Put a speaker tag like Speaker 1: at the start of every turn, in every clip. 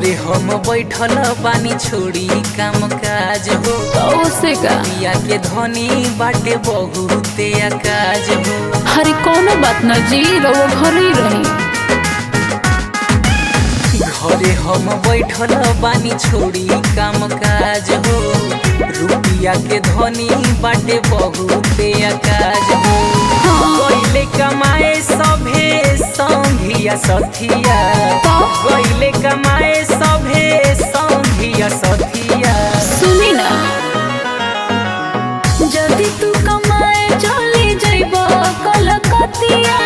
Speaker 1: घरे हम बैठल बानी छोड़ी काम काज हो
Speaker 2: से का
Speaker 1: पिया के धनी बाटे बहुते काज हो।
Speaker 2: हरे कोनो बात न जी रहो घर ही रही।
Speaker 1: घरे हम बैठल बानी छोड़ी काम काज हो रुपिया के धनी बाटे बहुते काज हो। गइले कमाए सभे संघिया सथिया गइले कमाए सभे संघिया सथिया।
Speaker 2: सुनी ना जदि तू कमाए चली जाइबा कलकतिया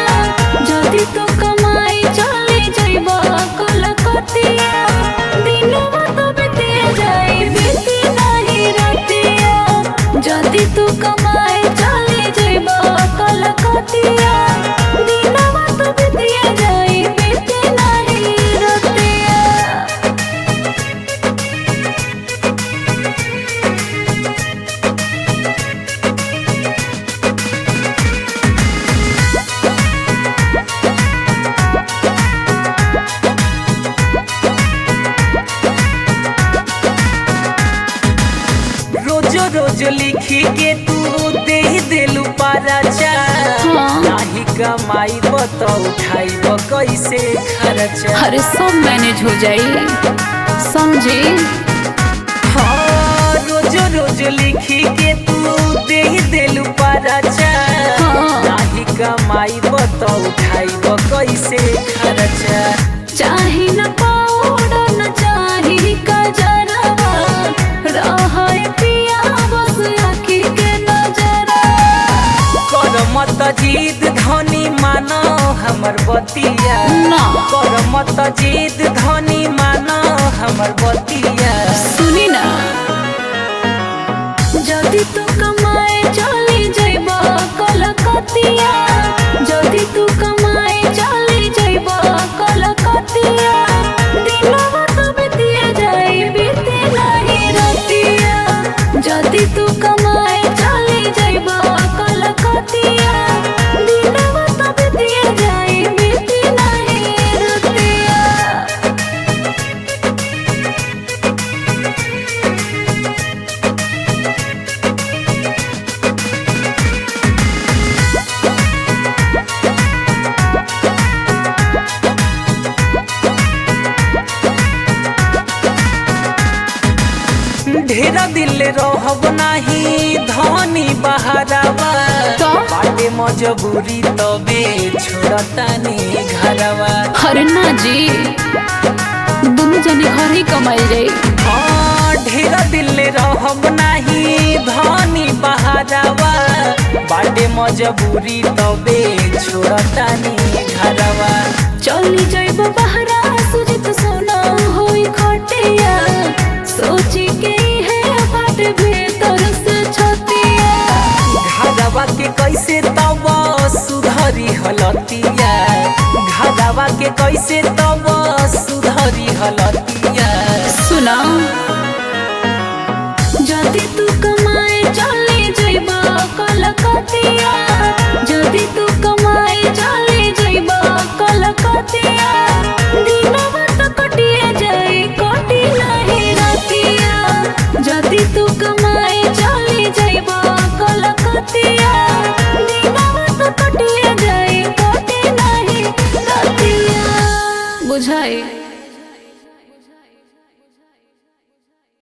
Speaker 2: जदि तू कमाए चली जाइबा कलकतिया दिनवा तो बीते जाई बीती नहीं रतिया जदि तू कमाए चली जाइबा कलकतिया दिनवा तो बीते जाई बीती नहीं रतिया।
Speaker 1: रोज रोज लिखी के तू दे दिलू पाराचा नाही कमाई तो उठाई कैसे खर्चा।
Speaker 2: अरे सब मैनेज हो जाई समझे।
Speaker 1: हाँ रोज रोज लिखी के तू दे दिलू पाराचा नाही कमाई तो उठाई कैसे खर्चा।
Speaker 2: चाही न पाउडर न चाही कजरवा रहै पिया बस आखी के नजरा।
Speaker 1: कर मत जीद धनी मानो हमर बतिया
Speaker 2: ना
Speaker 1: कर मत जीद धनी मानो हमर बतिया।
Speaker 2: सुनी ना जदि तू कमाए चली जाइबा कलकतिया जदि तू कमाए चली जाइबा कलकतिया दिनवा तो बीते जाई बीते नहीं रतिया जदि तू कमाए चली जाइबा कलकतिया दिनवा तो बीते जाई बीते नहीं रतिया।
Speaker 1: ढेरा दिल रहब नाही धनी बहारवा बाटे मजबूरी तबे छोड़तानी घरवा।
Speaker 2: अरे ना जी दोनों जने घर ही कमाई जाई।
Speaker 1: हाँ ढेरा दिल रहब नाही धनी बहारवा बाटे मजबूरी तबे छोड़तानी घरवा।
Speaker 2: चली जाइब बहरा सुजित सोना होई खटिया सोची के है बाट भीतर से छतिया।
Speaker 1: घरवा के कैसे तब सुधरी हलतिया घरवा के कैसे तब सुधरी हलतिया।
Speaker 2: सुना जदि तू कमाए चली जाइबा कलकतिया जदि तू कमाए चली जाइबा कलकतिया दिनवा तो कटिए जाई कटी नहीं रतिया जदि तू कमाए चली जाइबा कलकतिया दिनवा तो कटिए जाई कटी नहीं रतिया। बुझाई।